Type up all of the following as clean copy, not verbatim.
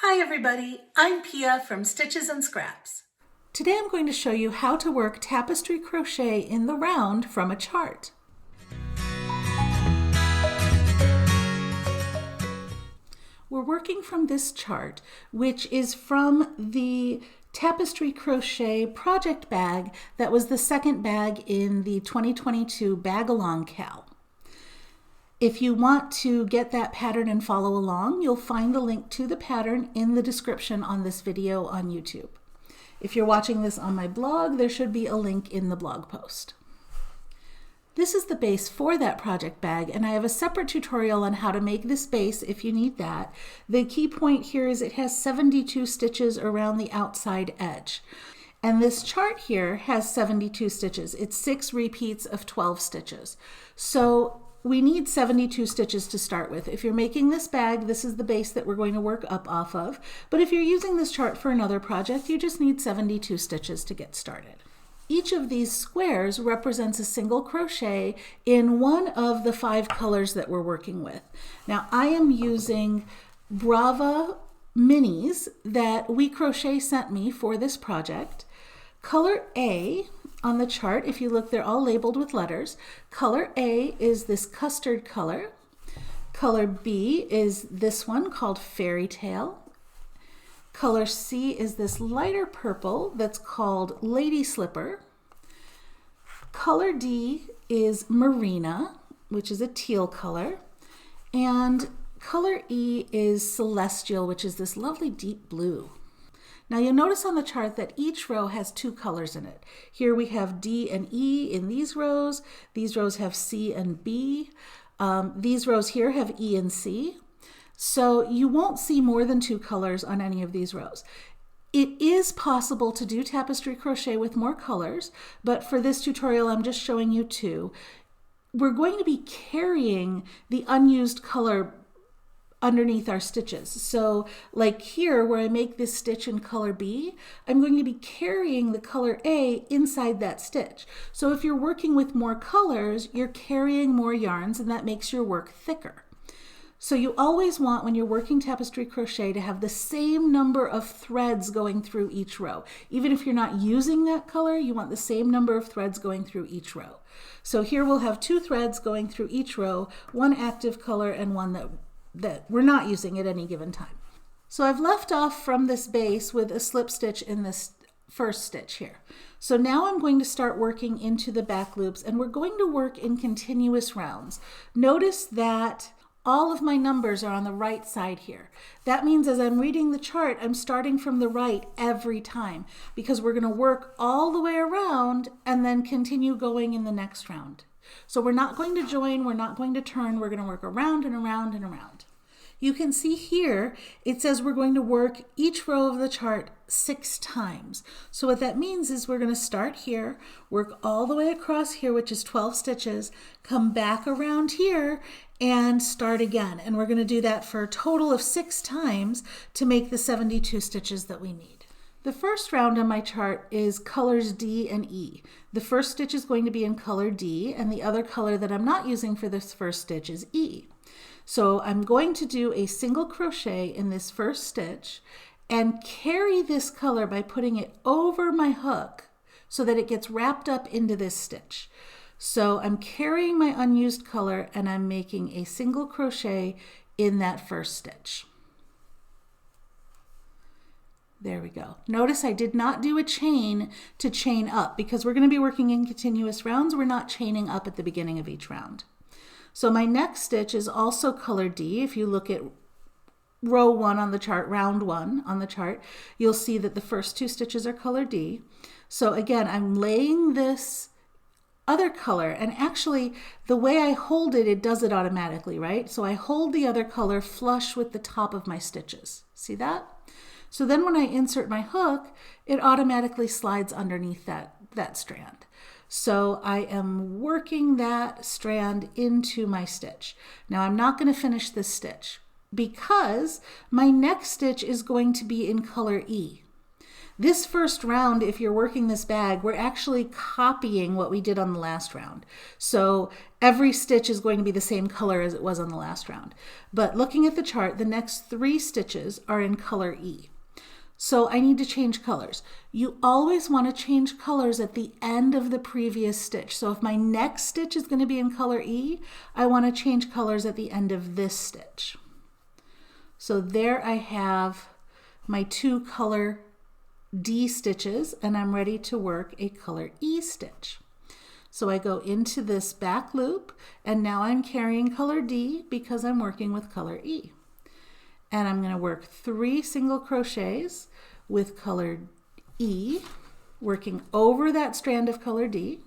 Hi everybody, I'm Pia from Stitches and Scraps. Today I'm going to show you how to work tapestry crochet in the round from a chart. We're working from this chart, which is from the Tapestry Crochet project bag that was the second bag in the 2022 Bag Along Cal. If you want to get that pattern and follow along, you'll find the link to the pattern in the description on this video on YouTube. If you're watching this on my blog, there should be a link in the blog post. This is the base for that project bag, and I have a separate tutorial on how to make this base if you need that. The key point here is it has 72 stitches around the outside edge. And this chart here has 72 stitches. It's 6 repeats of 12 stitches. So we need 72 stitches to start with. If you're making this bag, this is the base that we're going to work up off of. But if you're using this chart for another project, you just need 72 stitches to get started. Each of these squares represents a single crochet in one of the 5 colors that we're working with. Now I am using Brava minis that We Crochet sent me for this project. Color A on the chart, if you look, they're all labeled with letters. Color A is this custard color. Color B is this one called Fairy Tale. Color C is this lighter purple that's called Lady Slipper. Color D is Marina, which is a teal color. And color E is Celestial, which is this lovely deep blue. Now you'll notice on the chart that each row has 2 colors in it. Here we have D and E in these rows. These rows have C and B. These rows here have E and C. So you won't see more than 2 colors on any of these rows. It is possible to do tapestry crochet with more colors, but for this tutorial I'm just showing you 2. We're going to be carrying the unused color underneath our stitches. So like here where I make this stitch in color B, I'm going to be carrying the color A inside that stitch. So if you're working with more colors, you're carrying more yarns and that makes your work thicker. So you always want, when you're working tapestry crochet, to have the same number of threads going through each row. Even if you're not using that color, you want the same number of threads going through each row. So here we'll have 2 threads going through each row, one active color and one that we're not using at any given time. So I've left off from this base with a slip stitch in this first stitch here. So now I'm going to start working into the back loops, and we're going to work in continuous rounds. Notice that all of my numbers are on the right side here. That means as I'm reading the chart, I'm starting from the right every time because we're going to work all the way around and then continue going in the next round. So we're not going to join, we're not going to turn, we're going to work around and around and around. You can see here, it says we're going to work each row of the chart 6 times. So what that means is we're going to start here, work all the way across here, which is 12 stitches, come back around here and start again. And we're going to do that for a total of 6 times to make the 72 stitches that we need. The first round on my chart is colors D and E. The first stitch is going to be in color D, and the other color that I'm not using for this first stitch is E. So I'm going to do a single crochet in this first stitch and carry this color by putting it over my hook so that it gets wrapped up into this stitch. So I'm carrying my unused color and I'm making a single crochet in that first stitch. There we go. Notice I did not do a chain to chain up because we're going to be working in continuous rounds. We're not chaining up at the beginning of each round. So my next stitch is also color D. If you look at row 1 on the chart, round 1 on the chart, you'll see that the first 2 stitches are color D. So again, I'm laying this other color, and actually the way I hold it, it does it automatically, right? So I hold the other color flush with the top of my stitches. See that? So then when I insert my hook, it automatically slides underneath that strand. So I am working that strand into my stitch. Now I'm not going to finish this stitch because my next stitch is going to be in color E. This first round, if you're working this bag, we're actually copying what we did on the last round. So every stitch is going to be the same color as it was on the last round. But looking at the chart, the next 3 stitches are in color E. So I need to change colors. You always want to change colors at the end of the previous stitch. So if my next stitch is going to be in color E, I want to change colors at the end of this stitch. So there I have my 2 color D stitches, and I'm ready to work a color E stitch. So I go into this back loop, and now I'm carrying color D because I'm working with color E. And I'm going to work 3 single crochets with color E, working over that strand of color D.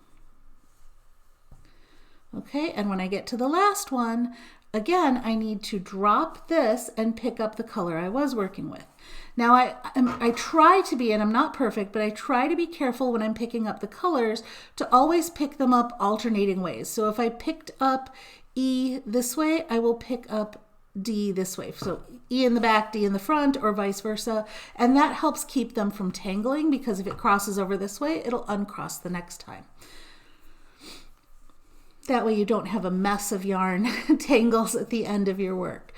Okay, and when I get to the last one, again, I need to drop this and pick up the color I was working with. Now I try to be, and I'm not perfect, but I try to be careful when I'm picking up the colors to always pick them up alternating ways. So if I picked up E this way, I will pick up D this way. So E in the back, D in the front, or vice versa. And that helps keep them from tangling, because if it crosses over this way, it'll uncross the next time. That way you don't have a mess of yarn tangles at the end of your work.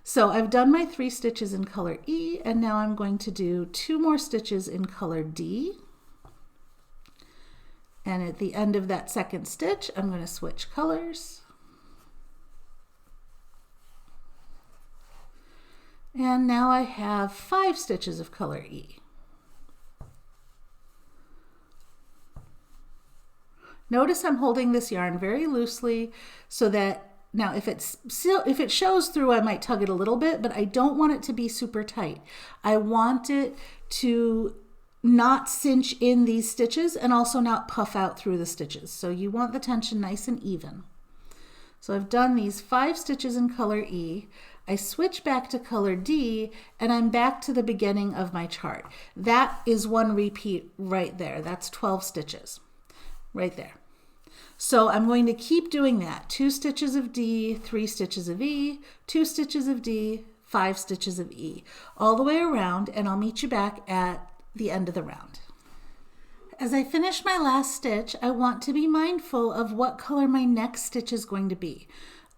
So I've done my 3 stitches in color E, and now I'm going to do 2 more stitches in color D. And at the end of that second stitch, I'm going to switch colors. And now I have 5 stitches of color E. Notice I'm holding this yarn very loosely so that now if it shows through, I might tug it a little bit, but I don't want it to be super tight. I want it to not cinch in these stitches and also not puff out through the stitches. So you want the tension nice and even. So I've done these 5 stitches in color E. I switch back to color D, and I'm back to the beginning of my chart. That is 1 repeat right there. That's 12 stitches right there. So I'm going to keep doing that. 2 stitches of D, 3 stitches of E, 2 stitches of D, 5 stitches of E, all the way around, and I'll meet you back at the end of the round. As I finish my last stitch, I want to be mindful of what color my next stitch is going to be.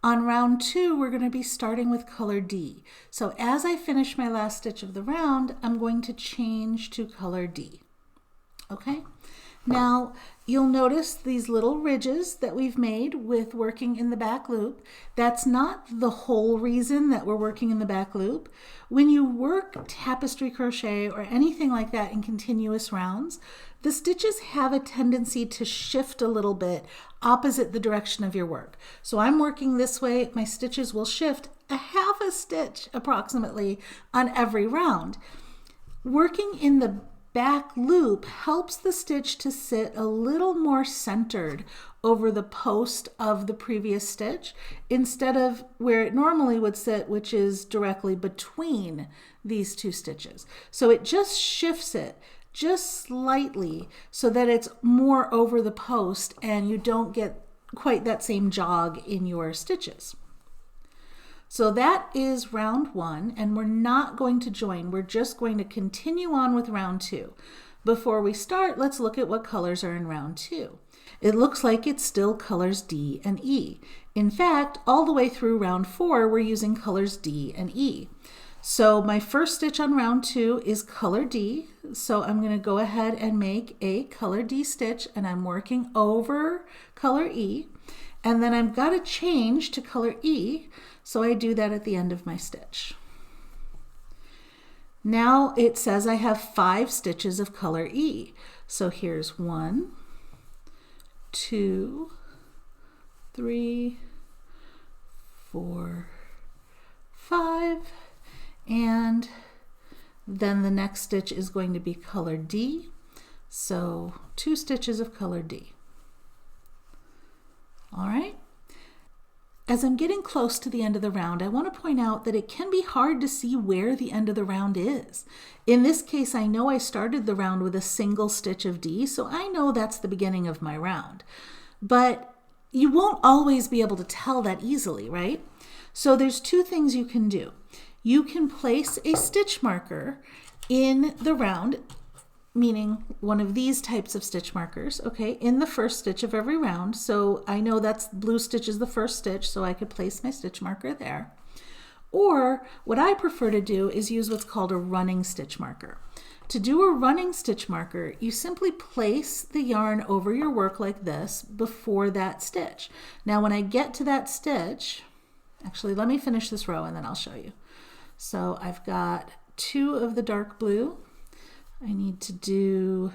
On round 2, we're going to be starting with color D. So as I finish my last stitch of the round, I'm going to change to color D. Okay? Now, you'll notice these little ridges that we've made with working in the back loop. That's not the whole reason that we're working in the back loop. When you work tapestry crochet or anything like that in continuous rounds, the stitches have a tendency to shift a little bit opposite the direction of your work. So I'm working this way, my stitches will shift a half a stitch approximately on every round. Working in the back loop helps the stitch to sit a little more centered over the post of the previous stitch instead of where it normally would sit, which is directly between these 2 stitches. So it just shifts it just slightly so that it's more over the post and you don't get quite that same jog in your stitches. So that is round 1, and we're not going to join. We're just going to continue on with round 2. Before we start, let's look at what colors are in round 2. It looks like it's still colors D and E. In fact, all the way through round 4, we're using colors D and E. So my first stitch on round 2 is color D. So I'm going to go ahead and make a color D stitch, and I'm working over color E. And then I've got to change to color E. So I do that at the end of my stitch. Now it says I have 5 stitches of color E. So here's 1, 2, 3, 4, 5, and then the next stitch is going to be color D. So 2 stitches of color D. All right. As I'm getting close to the end of the round, I want to point out that it can be hard to see where the end of the round is. In this case, I know I started the round with a single stitch of D, so I know that's the beginning of my round. But you won't always be able to tell that easily, right? So there's 2 things you can do. You can place a stitch marker in the round meaning one of these types of stitch markers, okay, in the first stitch of every round. So I know that's blue stitch is the first stitch, so I could place my stitch marker there. Or what I prefer to do is use what's called a running stitch marker. To do a running stitch marker, you simply place the yarn over your work like this before that stitch. Now when I get to that stitch, actually let me finish this row and then I'll show you. So I've got 2 of the dark blue. I need to do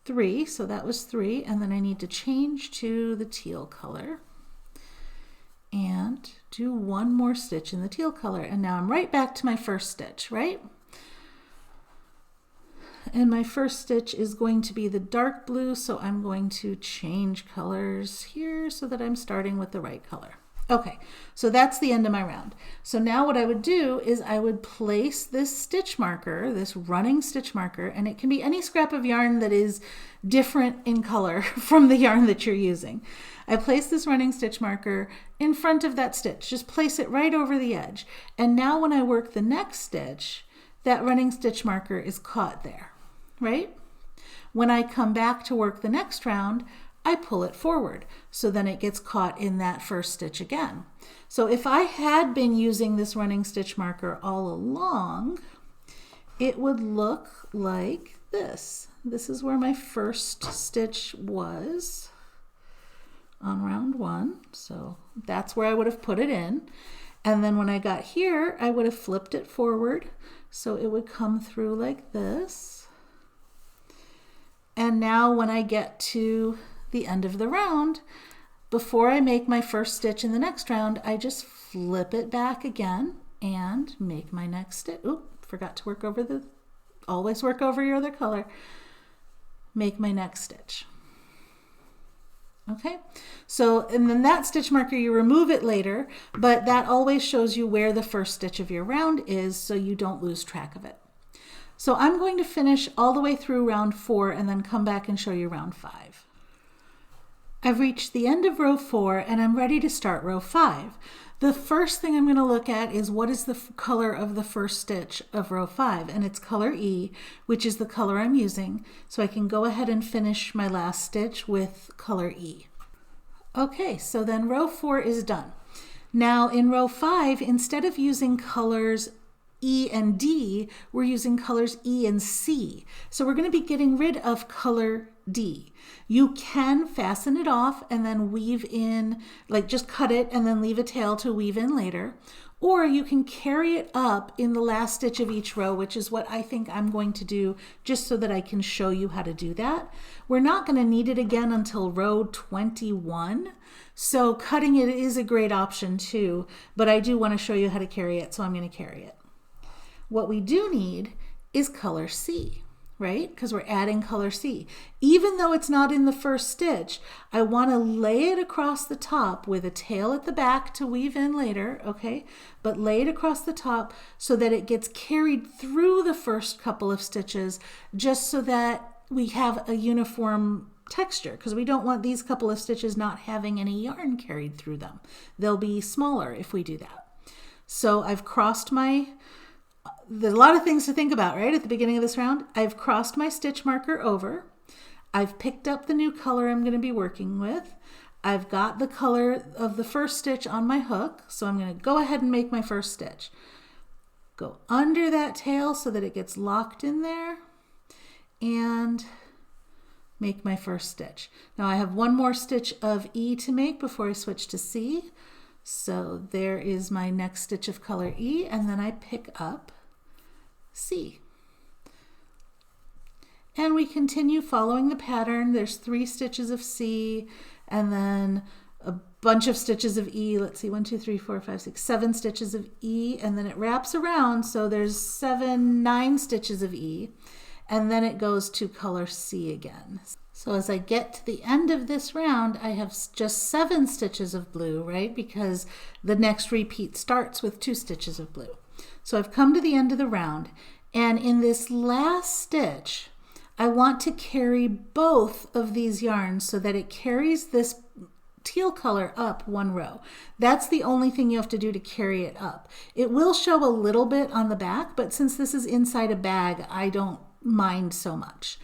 3, so that was 3, and then I need to change to the teal color and do 1 more stitch in the teal color, and now I'm right back to my first stitch, right? And my first stitch is going to be the dark blue, so I'm going to change colors here so that I'm starting with the right color. Okay, so that's the end of my round. So now what I would do is I would place this stitch marker, this running stitch marker, and it can be any scrap of yarn that is different in color from the yarn that you're using. I place this running stitch marker in front of that stitch, just place it right over the edge. And now when I work the next stitch, that running stitch marker is caught there, right? When I come back to work the next round, I pull it forward, so then it gets caught in that first stitch again. So if I had been using this running stitch marker all along, it would look like this. This is where my first stitch was on round 1, so that's where I would have put it in. And then when I got here, I would have flipped it forward, so it would come through like this. And now when I get to the end of the round, before I make my first stitch in the next round, I just flip it back again and make my next stitch. Oop, forgot to work over the, always work over your other color. Make my next stitch. Okay, so, and then that stitch marker, you remove it later, but that always shows you where the first stitch of your round is so you don't lose track of it. So I'm going to finish all the way through round 4 and then come back and show you round 5. I've reached the end of row 4 and I'm ready to start row 5. The first thing I'm going to look at is what is the color of the first stitch of row 5, and it's color E, which is the color I'm using, so I can go ahead and finish my last stitch with color E. Okay, so then row 4 is done. Now in row 5, instead of using colors E and D, we're using colors E and C. So we're going to be getting rid of color D. You can fasten it off and then weave in, like just cut it and then leave a tail to weave in later. Or you can carry it up in the last stitch of each row, which is what I think I'm going to do just so that I can show you how to do that. We're not going to need it again until row 21. So cutting it is a great option too, but I do want to show you how to carry it, so I'm going to carry it. What we do need is color C, right? Because we're adding color C. Even though it's not in the first stitch, I want to lay it across the top with a tail at the back to weave in later, okay? But lay it across the top so that it gets carried through the first couple of stitches, just so that we have a uniform texture, because we don't want these couple of stitches not having any yarn carried through them. They'll be smaller if we do that. So I've crossed my, there's a lot of things to think about, right? At the beginning of this round, I've crossed my stitch marker over. I've picked up the new color I'm going to be working with. I've got the color of the first stitch on my hook, so I'm going to go ahead and make my first stitch. Go under that tail so that it gets locked in there and make my first stitch. Now I have one more stitch of E to make before I switch to C. So there is my next stitch of color E, and then I pick up C. And we continue following the pattern. There's 3 stitches of C and then a bunch of stitches of E. Let's see, 1, 2, 3, 4, 5, 6, 7 stitches of E, and then it wraps around. So there's 9 stitches of E, and then it goes to color C again. So as I get to the end of this round, I have just 7 stitches of blue, right? Because the next repeat starts with 2 stitches of blue. So I've come to the end of the round, and in this last stitch, I want to carry both of these yarns so that it carries this teal color up 1 row. That's the only thing you have to do to carry it up. It will show a little bit on the back, but since this is inside a bag, I don't mind so much.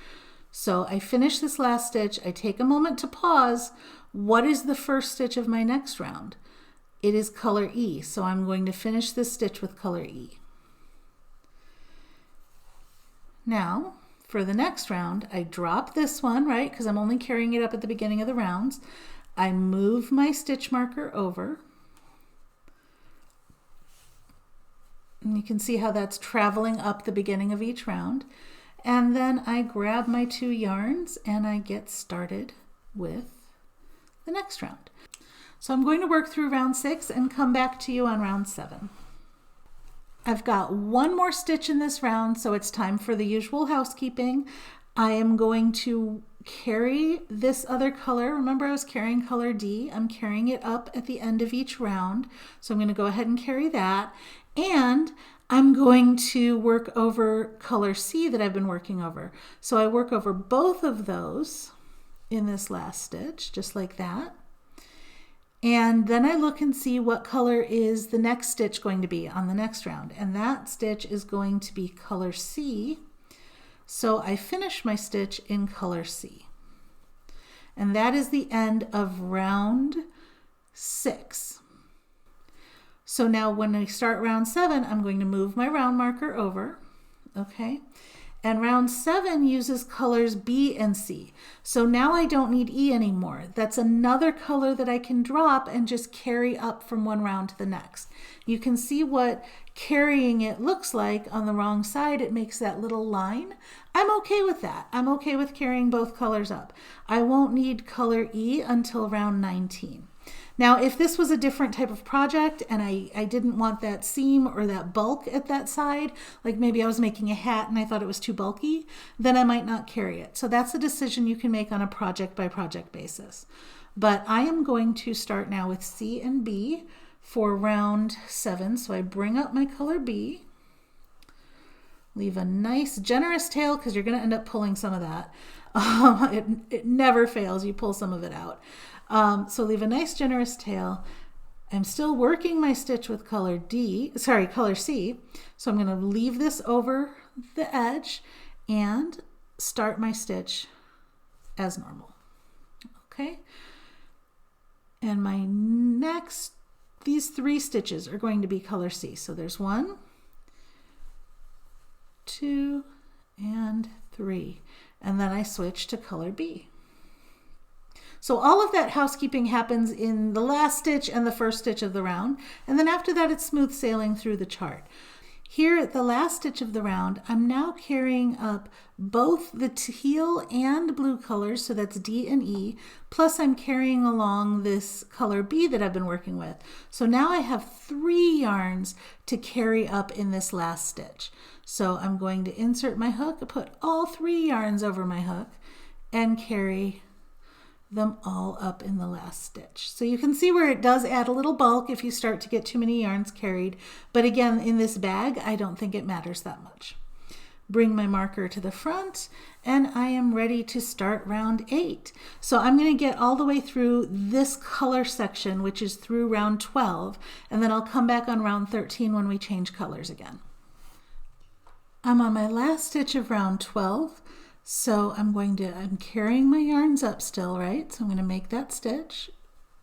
So I finish this last stitch, I take a moment to pause. What is the first stitch of my next round? It is color E, so I'm going to finish this stitch with color E. Now, for the next round, I drop this one, right, because I'm only carrying it up at the beginning of the rounds. I move my stitch marker over. And you can see how that's traveling up the beginning of each round. And then I grab my 2 yarns and I get started with the next round. So I'm going to work through round 6 and come back to you on round 7. I've got one more stitch in this round, so it's time for the usual housekeeping. I am going to carry this other color. Remember, I was carrying color D. I'm carrying it up at the end of each round. So I'm going to go ahead and carry that. And I'm going to work over color C that I've been working over. So I work over both of those in this last stitch, just like that. And then I look and see what color is the next stitch going to be on the next round. And that stitch is going to be color C. So I finish my stitch in color C. And that is the end of round 6. So now when I start round 7, I'm going to move my round marker over, okay? And round 7 uses colors B and C. So now I don't need E anymore. That's another color that I can drop and just carry up from one round to the next. You can see what carrying it looks like on the wrong side. It makes that little line. I'm okay with that. I'm okay with carrying both colors up. I won't need color E until round 19. Now, if this was a different type of project and I didn't want that seam or that bulk at that side, like maybe I was making a hat and I thought it was too bulky, then I might not carry it. So that's a decision you can make on a project by project basis. But I am going to start now with C and B for round 7. So I bring up my color B, leave a nice generous tail because you're going to end up pulling some of that. It never fails. You pull some of it out. So leave a nice generous tail. I'm still working my stitch with color C. So I'm going to leave this over the edge and start my stitch as normal. Okay. And my these 3 stitches are going to be color C. So there's 1, 2, and 3. And then I switch to color B. So all of that housekeeping happens in the last stitch and the first stitch of the round. And then after that, it's smooth sailing through the chart. Here at the last stitch of the round, I'm now carrying up both the teal and blue colors, so that's D and E, plus I'm carrying along this color B that I've been working with. So now I have 3 yarns to carry up in this last stitch. So I'm going to insert my hook, put all 3 yarns over my hook, and carry them all up in the last stitch. So you can see where it does add a little bulk if you start to get too many yarns carried. But again, in this bag, I don't think it matters that much. Bring my marker to the front and I am ready to start round 8. So I'm going to get all the way through this color section, which is through round 12, and then I'll come back on round 13 when we change colors again. I'm on my last stitch of round 12. So I'm carrying my yarns up still, right? So I'm going to make that stitch,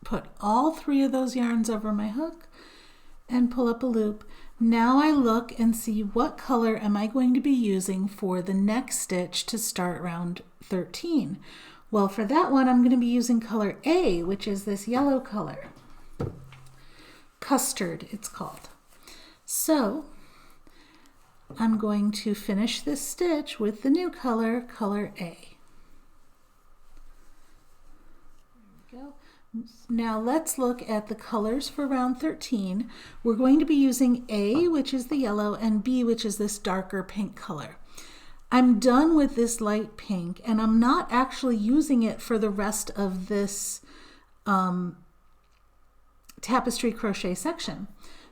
put all 3 of those yarns over my hook, and pull up a loop. Now I look and see what color am I going to be using for the next stitch to start round 13. Well, for that one, I'm going to be using color A, which is this yellow color. Custard, it's called. So I'm going to finish this stitch with the new color, color A. There we go. Now let's look at the colors for round 13. We're going to be using A, which is the yellow, and B, which is this darker pink color. I'm done with this light pink, and I'm not actually using it for the rest of this tapestry crochet section.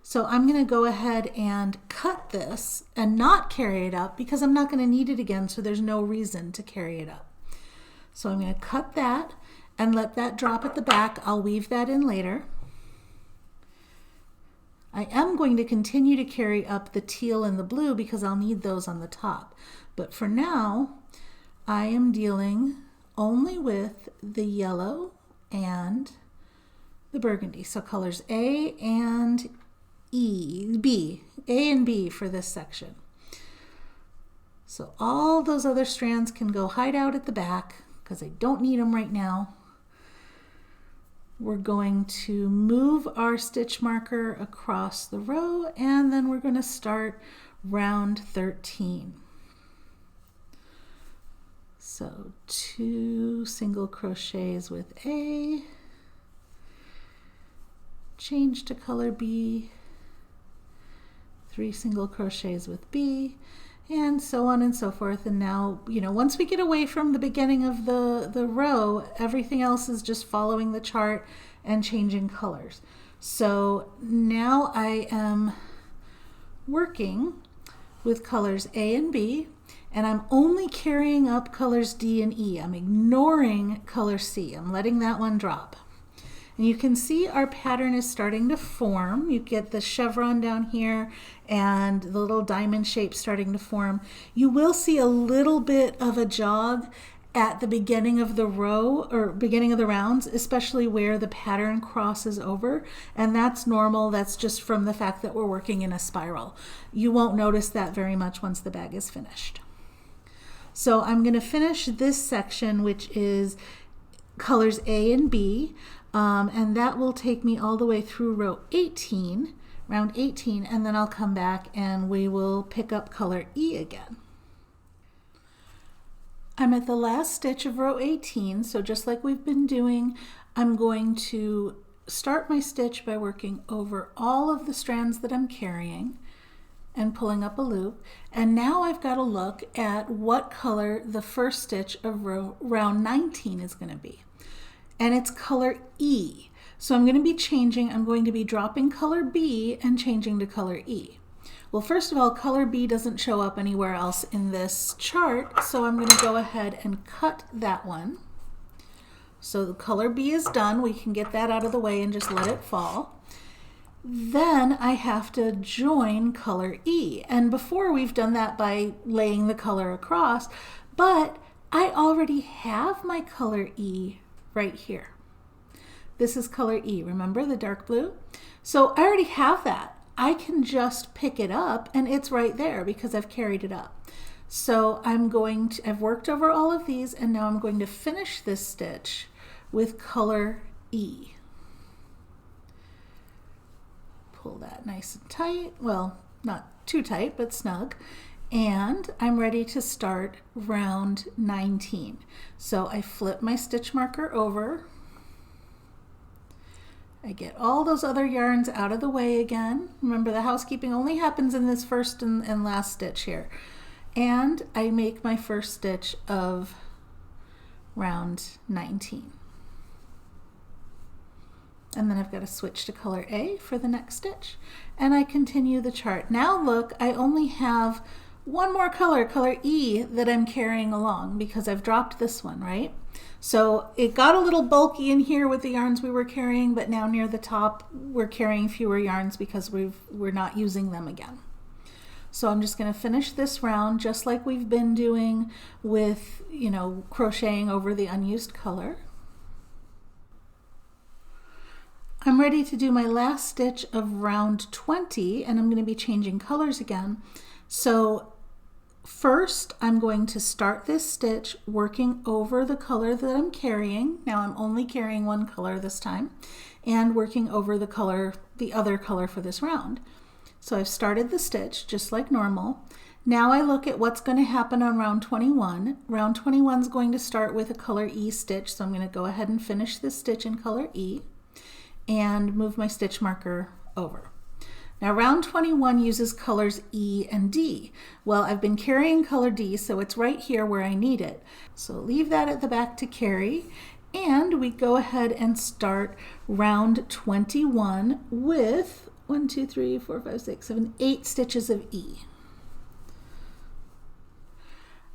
So I'm going to go ahead and cut this and not carry it up because I'm not going to need it again, so there's no reason to carry it up. So I'm going to cut that and let that drop at the back. I'll weave that in later. I am going to continue to carry up the teal and the blue because I'll need those on the top. But for now, I am dealing only with the yellow and the burgundy. So colors A and B for this section. So all those other strands can go hide out at the back because I don't need them right now. We're going to move our stitch marker across the row, and then we're going to start round 13. So 2 single crochets with A, change to color B, 3 single crochets with B, and so on and so forth. And now, once we get away from the beginning of the row, everything else is just following the chart and changing colors. So now I am working with colors A and B, and I'm only carrying up colors D and E. I'm ignoring color C. I'm letting that one drop. And you can see our pattern is starting to form. You get the chevron down here and the little diamond shape starting to form. You will see a little bit of a jog at the beginning of the row or beginning of the rounds, especially where the pattern crosses over. And that's normal. That's just from the fact that we're working in a spiral. You won't notice that very much once the bag is finished. So I'm going to finish this section, which is colors A and B. And that will take me all the way through round 18, and then I'll come back and we will pick up color E again. I'm at the last stitch of row 18, so just like we've been doing, I'm going to start my stitch by working over all of the strands that I'm carrying and pulling up a loop. And now I've got to look at what color the first stitch of round 19 is going to be. And it's color E. So I'm going to be dropping color B and changing to color E. Well, first of all, color B doesn't show up anywhere else in this chart, so I'm going to go ahead and cut that one. So the color B is done. We can get that out of the way and just let it fall. Then I have to join color E. And before we've done that by laying the color across, but I already have my color E right here. This is color E, remember the dark blue? So I already have that. I can just pick it up and it's right there because I've carried it up. So I've worked over all of these, and now I'm going to finish this stitch with color E. Pull that nice and tight. Well, not too tight, but snug. And I'm ready to start round 19. So I flip my stitch marker over. I get all those other yarns out of the way again. Remember, the housekeeping only happens in this first and last stitch here. And I make my first stitch of round 19. And then I've got to switch to color A for the next stitch. And I continue the chart. Now look, I only have one more color, color E, that I'm carrying along because I've dropped this one, right? So it got a little bulky in here with the yarns we were carrying, but now near the top we're carrying fewer yarns because we're not using them again. So I'm just going to finish this round just like we've been doing with, crocheting over the unused color. I'm ready to do my last stitch of round 20, and I'm going to be changing colors again. So first, I'm going to start this stitch working over the color that I'm carrying. Now I'm only carrying one color this time, and working over the other color for this round. So I've started the stitch just like normal. Now I look at what's going to happen on round 21. Round 21 is going to start with a color E stitch, so I'm going to go ahead and finish this stitch in color E and move my stitch marker over. Now round 21 uses colors E and D. Well, I've been carrying color D, so it's right here where I need it. So leave that at the back to carry, and we go ahead and start round 21 with 1, 2, 3, 4, 5, 6, 7, 8 stitches of E.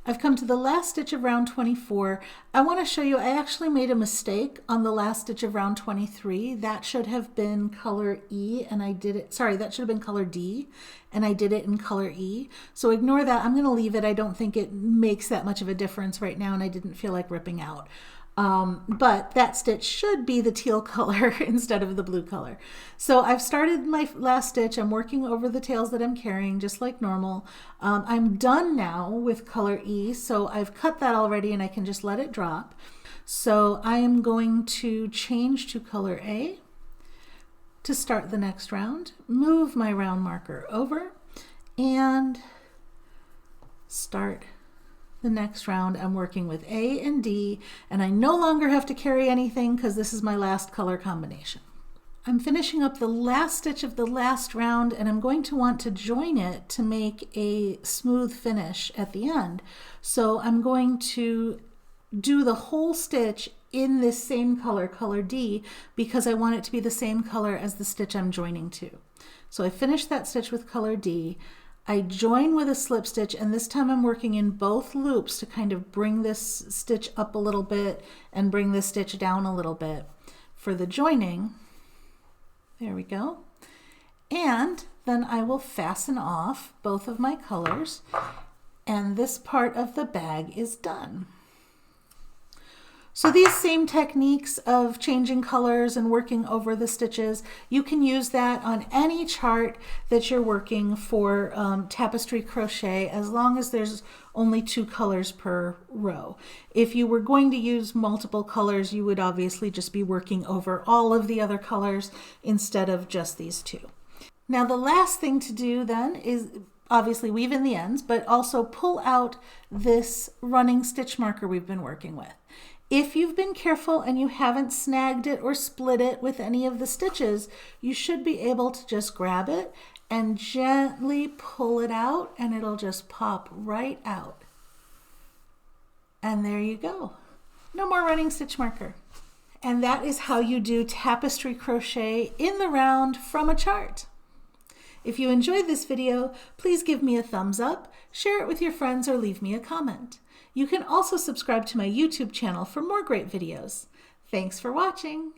I've come to the last stitch of round 24. I want to show you, I actually made a mistake on the last stitch of round 23. That should have been color E and I did it, sorry, that should have been color D and I did it in color E. So ignore that, I'm going to leave it. I don't think it makes that much of a difference right now and I didn't feel like ripping out. But that stitch should be the teal color instead of the blue color. So I've started my last stitch. I'm working over the tails that I'm carrying just like normal. I'm done now with color E, so I've cut that already and I can just let it drop. So I am going to change to color A to start the next round, move my round marker over and start the next round. I'm working with A and D and I no longer have to carry anything because this is my last color combination. I'm finishing up the last stitch of the last round and I'm going to want to join it to make a smooth finish at the end. So I'm going to do the whole stitch in this same color, color D, because I want it to be the same color as the stitch I'm joining to. So I finished that stitch with color D. I join with a slip stitch and this time I'm working in both loops to kind of bring this stitch up a little bit and bring this stitch down a little bit for the joining. There we go. And then I will fasten off both of my colors and this part of the bag is done. So these same techniques of changing colors and working over the stitches, you can use that on any chart that you're working for tapestry crochet as long as there's only 2 colors per row. If you were going to use multiple colors, you would obviously just be working over all of the other colors instead of just these 2. Now the last thing to do then is obviously weave in the ends, but also pull out this running stitch marker we've been working with. If you've been careful and you haven't snagged it or split it with any of the stitches, you should be able to just grab it and gently pull it out and it'll just pop right out. And there you go. No more running stitch marker. And that is how you do tapestry crochet in the round from a chart. If you enjoyed this video, please give me a thumbs up, share it with your friends, or leave me a comment. You can also subscribe to my YouTube channel for more great videos. Thanks for watching.